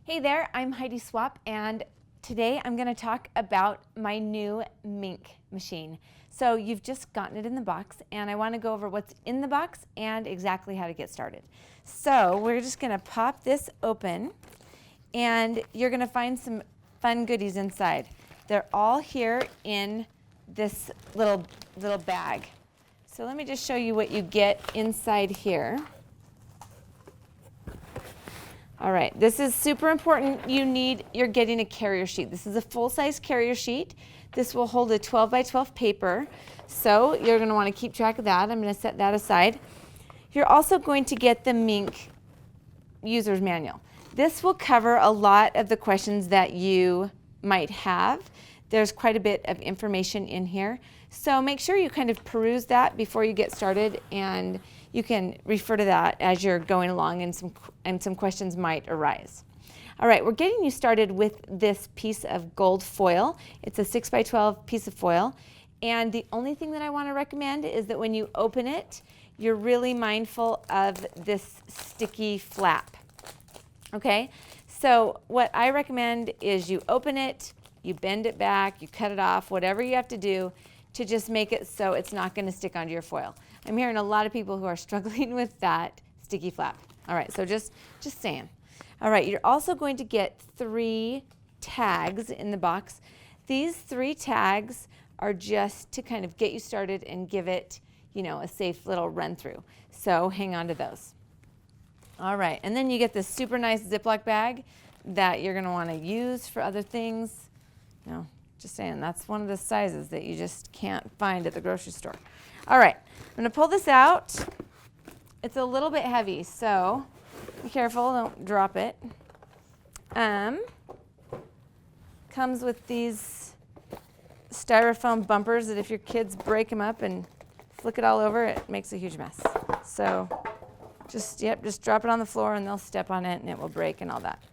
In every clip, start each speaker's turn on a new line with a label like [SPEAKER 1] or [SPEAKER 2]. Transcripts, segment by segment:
[SPEAKER 1] Hey there, I'm Heidi Swapp, and today I'm going to talk about my new Mink machine. So you've just gotten it in the box, and I want to go over what's in the box and exactly how to get started. So we're just going to pop this open, and you're going to find some fun goodies inside. They're all here in this little bag. So let me just show you what you get inside here. All right, this is super important. You're getting a carrier sheet. This is a full-size carrier sheet. This will hold a 12 by 12 paper. So you're gonna wanna keep track of that. I'm gonna set that aside. You're also going to get the Mink user's manual. This will cover a lot of the questions that you might have. There's quite a bit of information in here. So make sure you kind of peruse that before you get started, and you can refer to that as you're going along, and some questions might arise. All right, we're getting you started with this piece of gold foil. It's a 6 by 12 piece of foil. And the only thing that I want to recommend is that when you open it, you're really mindful of this sticky flap. Okay, so what I recommend is you open it, you bend it back, you cut it off, whatever you have to do to just make it so it's not going to stick onto your foil. I'm hearing a lot of people who are struggling with that sticky flap. All right, so just saying. All right, you're also going to get 3 tags in the box. These 3 tags are just to kind of get you started and give it, a safe little run through. So hang on to those. All right, and then you get this super nice Ziploc bag that you're gonna wanna use for other things. Just saying, that's one of the sizes that you just can't find at the grocery store. All right, I'm gonna pull this out. It's a little bit heavy, so be careful, don't drop it. Comes with these Styrofoam bumpers that if your kids break them up and flick it all over, it makes a huge mess. So just drop it on the floor and they'll step on it and it will break and all that.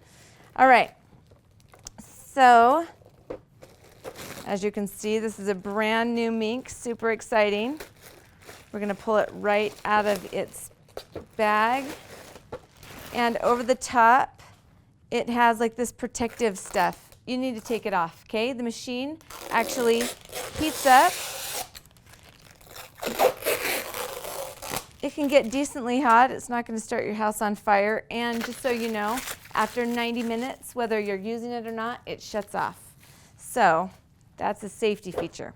[SPEAKER 1] All right, so as you can see, this is a brand new Mink, super exciting. We're gonna pull it right out of its bag. And over the top, it has like this protective stuff. You need to take it off, okay? The machine actually heats up. It can get decently hot. It's not gonna start your house on fire. And just so you know, after 90 minutes, whether you're using it or not, it shuts off. So that's a safety feature.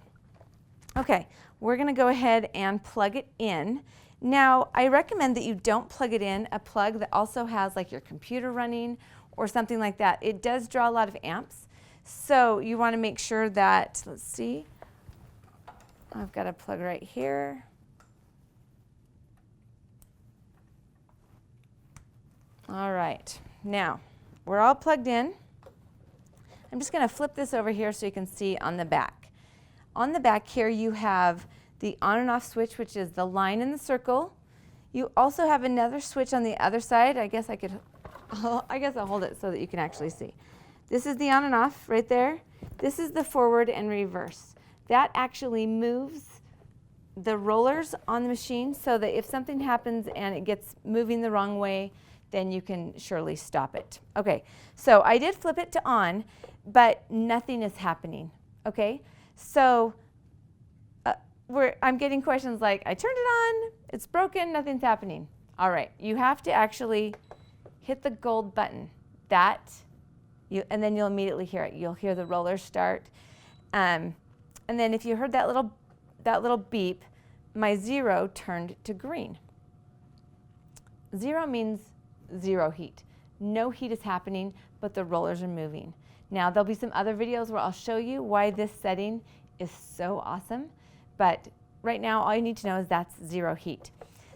[SPEAKER 1] Okay, we're gonna go ahead and plug it in. Now, I recommend that you don't plug it in a plug that also has like your computer running or something like that. It does draw a lot of amps. So you wanna make sure that, let's see, I've got a plug right here. All right, now we're all plugged in. I'm just gonna flip this over here so you can see on the back. On the back here you have the on and off switch, which is the line in the circle. You also have another switch on the other side. I guess I'll hold it so that you can actually see. This is the on and off right there. This is the forward and reverse. That actually moves the rollers on the machine so that if something happens and it gets moving the wrong way, then you can surely stop it. Okay, so I did flip it to on, but nothing is happening, okay? So I'm getting questions like, I turned it on, it's broken, nothing's happening. All right, you have to actually hit the gold button, and then you'll immediately hear it. You'll hear the rollers start. And then if you heard that little beep, my 0 turned to green. 0 means 0 heat. No heat is happening, but the rollers are moving. Now, there'll be some other videos where I'll show you why this setting is so awesome, but right now all you need to know is that's 0 heat.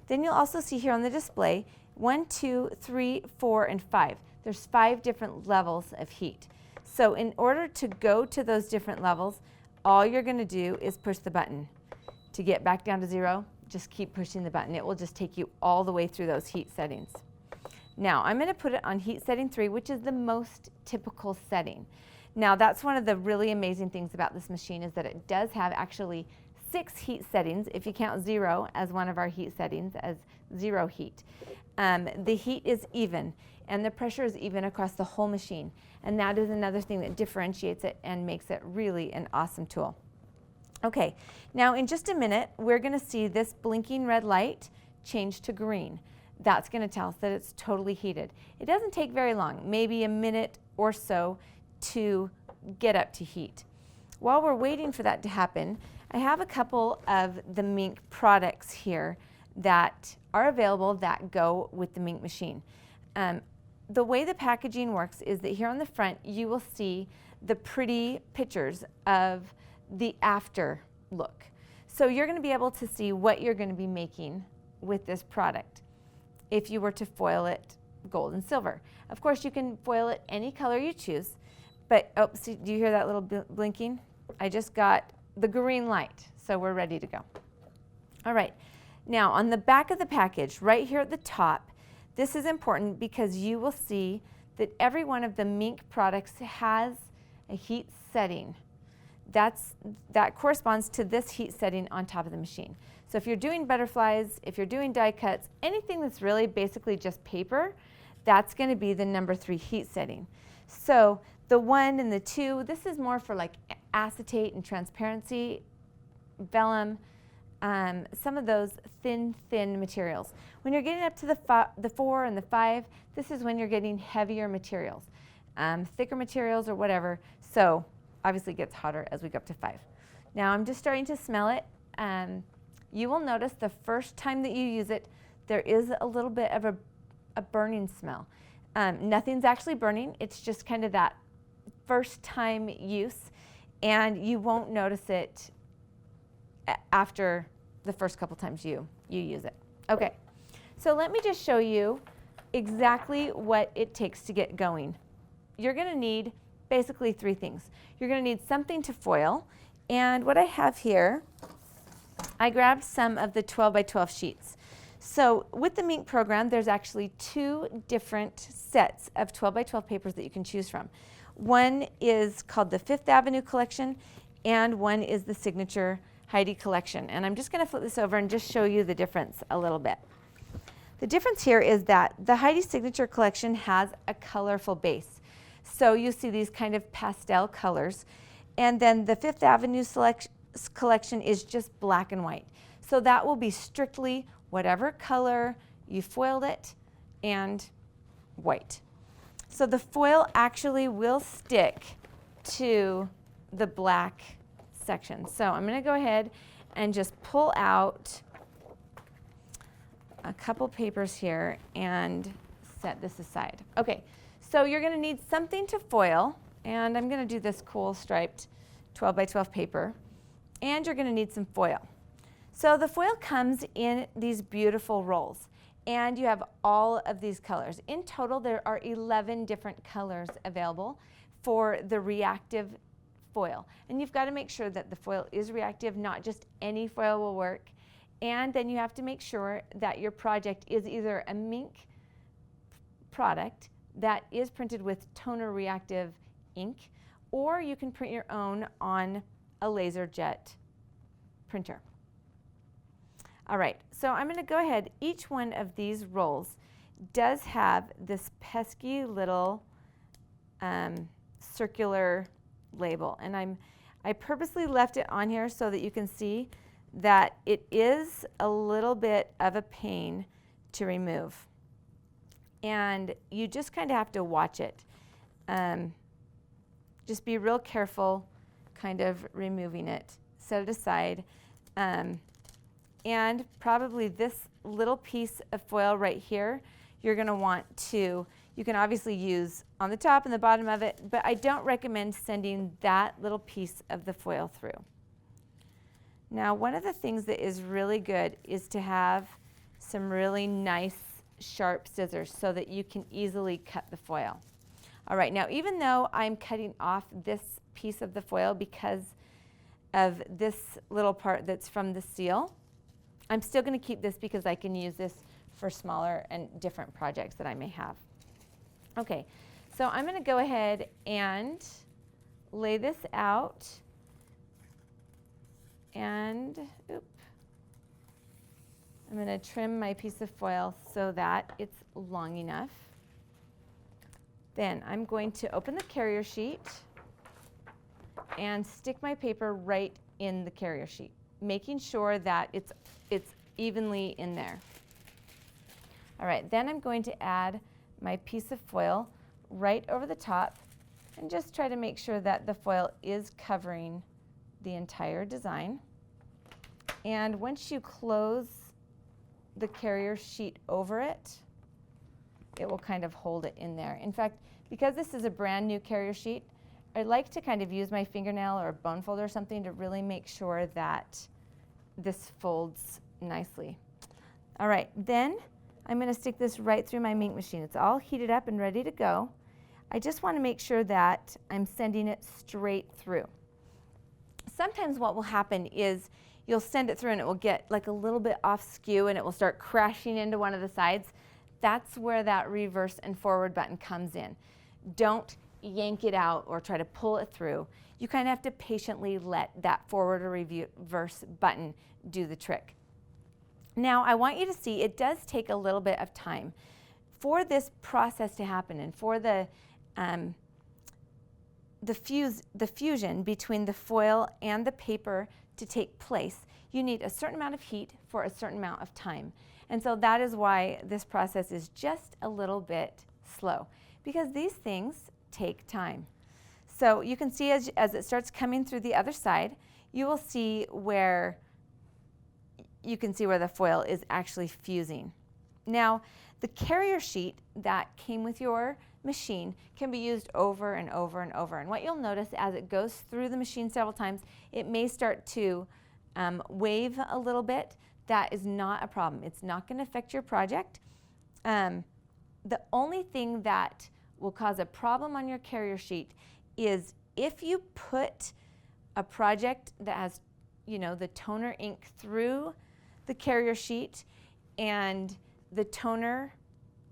[SPEAKER 1] Then you'll also see here on the display 1, 2, 3, 4, and 5. There's 5 different levels of heat. So in order to go to those different levels, all you're gonna do is push the button. To get back down to 0, just keep pushing the button. It will just take you all the way through those heat settings. Now, I'm gonna put it on heat setting 3, which is the most typical setting. Now, that's one of the really amazing things about this machine is that it does have actually 6 heat settings, if you count 0 as one of our heat settings as 0 heat. the heat is even and the pressure is even across the whole machine. And that is another thing that differentiates it and makes it really an awesome tool. Okay, now in just a minute, we're going to see this blinking red light change to green. That's going to tell us that it's totally heated. It doesn't take very long, maybe a minute or so to get up to heat. While we're waiting for that to happen, I have a couple of the Mink products here that are available that go with the Mink machine. The way the packaging works is that here on the front you will see the pretty pictures of the after look. So you're going to be able to see what you're going to be making with this product if you were to foil it gold and silver. Of course you can foil it any color you choose, but oh, see, do you hear that little blinking? I just got the green light, so we're ready to go. All right, now on the back of the package, right here at the top, this is important because you will see that every one of the Mink products has a heat setting. That corresponds to this heat setting on top of the machine. So if you're doing butterflies, if you're doing die cuts, anything that's really basically just paper, that's going to be the number 3 heat setting. So the 1 and the 2, this is more for like acetate and transparency, vellum, some of those thin materials. When you're getting up to the 4 and the 5, this is when you're getting heavier materials, thicker materials or whatever. So obviously it gets hotter as we go up to 5. Now I'm just starting to smell it. You will notice the first time that you use it, there is a little bit of a burning smell. Nothing's actually burning, it's just kind of that first time use, and you won't notice it after the first couple times you use it. Okay, so let me just show you exactly what it takes to get going. You're going to need basically 3 things. You're going to need something to foil, and what I have here, I grabbed some of the 12 by 12 sheets. So with the Mink program, there's actually 2 different sets of 12 by 12 papers that you can choose from. One is called the 5th Avenue collection, and one is the signature Heidi collection. And I'm just going to flip this over and just show you the difference a little bit. The difference here is that the Heidi signature collection has a colorful base. So you see these kind of pastel colors. And then the 5th Avenue collection is just black and white. So that will be strictly whatever color you foiled it and white. So the foil actually will stick to the black section. So I'm going to go ahead and just pull out a couple papers here and set this aside. Okay, so you're going to need something to foil, and I'm going to do this cool striped 12 by 12 paper, and you're going to need some foil. So the foil comes in these beautiful rolls, and you have all of these colors. In total, there are 11 different colors available for the reactive foil. And you've got to make sure that the foil is reactive, not just any foil will work. And then you have to make sure that your project is either a Mink product that is printed with toner reactive ink, or you can print your own on a laser jet printer. All right, so I'm going to go ahead. Each one of these rolls does have this pesky little circular label, and I purposely left it on here so that you can see that it is a little bit of a pain to remove, and you just kind of have to watch it. Just be real careful kind of removing it. Set it aside, and probably this little piece of foil right here you're going to want to, you can obviously use on the top and the bottom of it, but I don't recommend sending that little piece of the foil through. Now, one of the things that is really good is to have some really nice sharp scissors so that you can easily cut the foil. All right, now even though I'm cutting off this piece of the foil because of this little part that's from the seal, I'm still going to keep this because I can use this for smaller and different projects that I may have. Okay, so I'm going to go ahead and lay this out, and I'm going to trim my piece of foil so that it's long enough. Then I'm going to open the carrier sheet and stick my paper right in the carrier sheet, making sure that it's evenly in there. All right, then I'm going to add my piece of foil right over the top and just try to make sure that the foil is covering the entire design. And once you close the carrier sheet over it, it will kind of hold it in there. In fact, because this is a brand new carrier sheet, I like to kind of use my fingernail or a bone folder or something to really make sure that this folds nicely. All right, then I'm going to stick this right through my Minc machine. It's all heated up and ready to go. I just want to make sure that I'm sending it straight through. Sometimes what will happen is you'll send it through and it will get like a little bit off skew and it will start crashing into one of the sides. That's where that reverse and forward button comes in. Don't yank it out or try to pull it through. You kind of have to patiently let that forward or reverse button do the trick. Now I want you to see it does take a little bit of time for this process to happen and for the fusion between the foil and the paper to take place. You need a certain amount of heat for a certain amount of time. And so that is why this process is just a little bit slow, because these things take time. So you can see as it starts coming through the other side, you will see where the foil is actually fusing. Now, the carrier sheet that came with your machine can be used over and over and over. And what you'll notice as it goes through the machine several times, it may start to wave a little bit. That is not a problem. It's not going to affect your project. The only thing that will cause a problem on your carrier sheet is if you put a project that has, the toner ink through the carrier sheet and the toner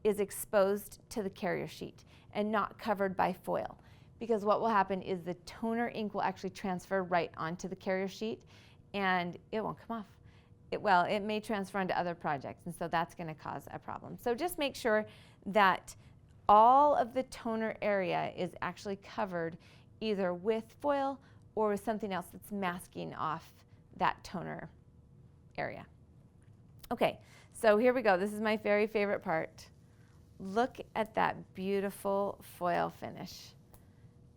[SPEAKER 1] is exposed to the carrier sheet and not covered by foil. Because what will happen is the toner ink will actually transfer right onto the carrier sheet and it won't come off. It may transfer onto other projects, and so that's going to cause a problem. So just make sure that all of the toner area is actually covered either with foil or with something else that's masking off that toner area. Okay, so here we go. This is my very favorite part. Look at that beautiful foil finish.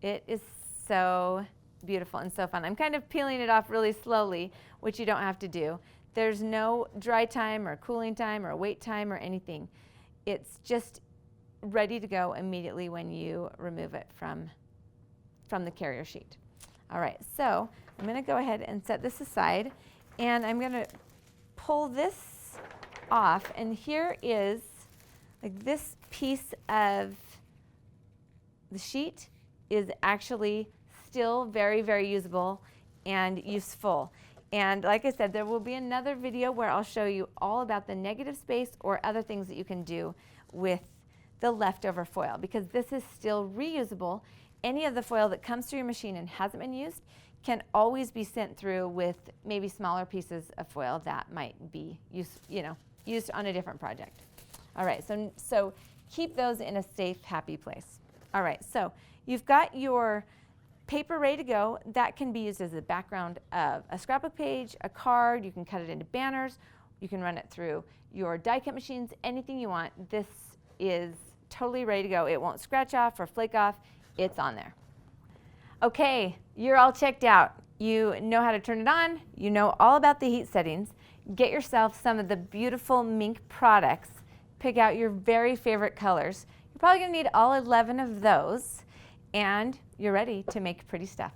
[SPEAKER 1] It is so beautiful and so fun. I'm kind of peeling it off really slowly, which you don't have to do. There's no dry time or cooling time or wait time or anything. It's just ready to go immediately when you remove it from the carrier sheet. All right, so I'm going to go ahead and set this aside, and I'm going to pull this off, and here is like this piece of the sheet is actually still very, very usable and useful. And like I said, there will be another video where I'll show you all about the negative space or other things that you can do with the leftover foil, because this is still reusable. Any of the foil that comes through your machine and hasn't been used can always be sent through with maybe smaller pieces of foil that might be used on a different project. All right, so keep those in a safe, happy place. All right, so you've got your paper ready to go. That can be used as a background of a scrapbook page, a card. You can cut it into banners. You can run it through your die cut machines, anything you want. This is totally ready to go. It won't scratch off or flake off. It's on there. Okay, you're all checked out. You know how to turn it on. You know all about the heat settings. Get yourself some of the beautiful Mink products. Pick out your very favorite colors. You're probably going to need all 11 of those, and you're ready to make pretty stuff.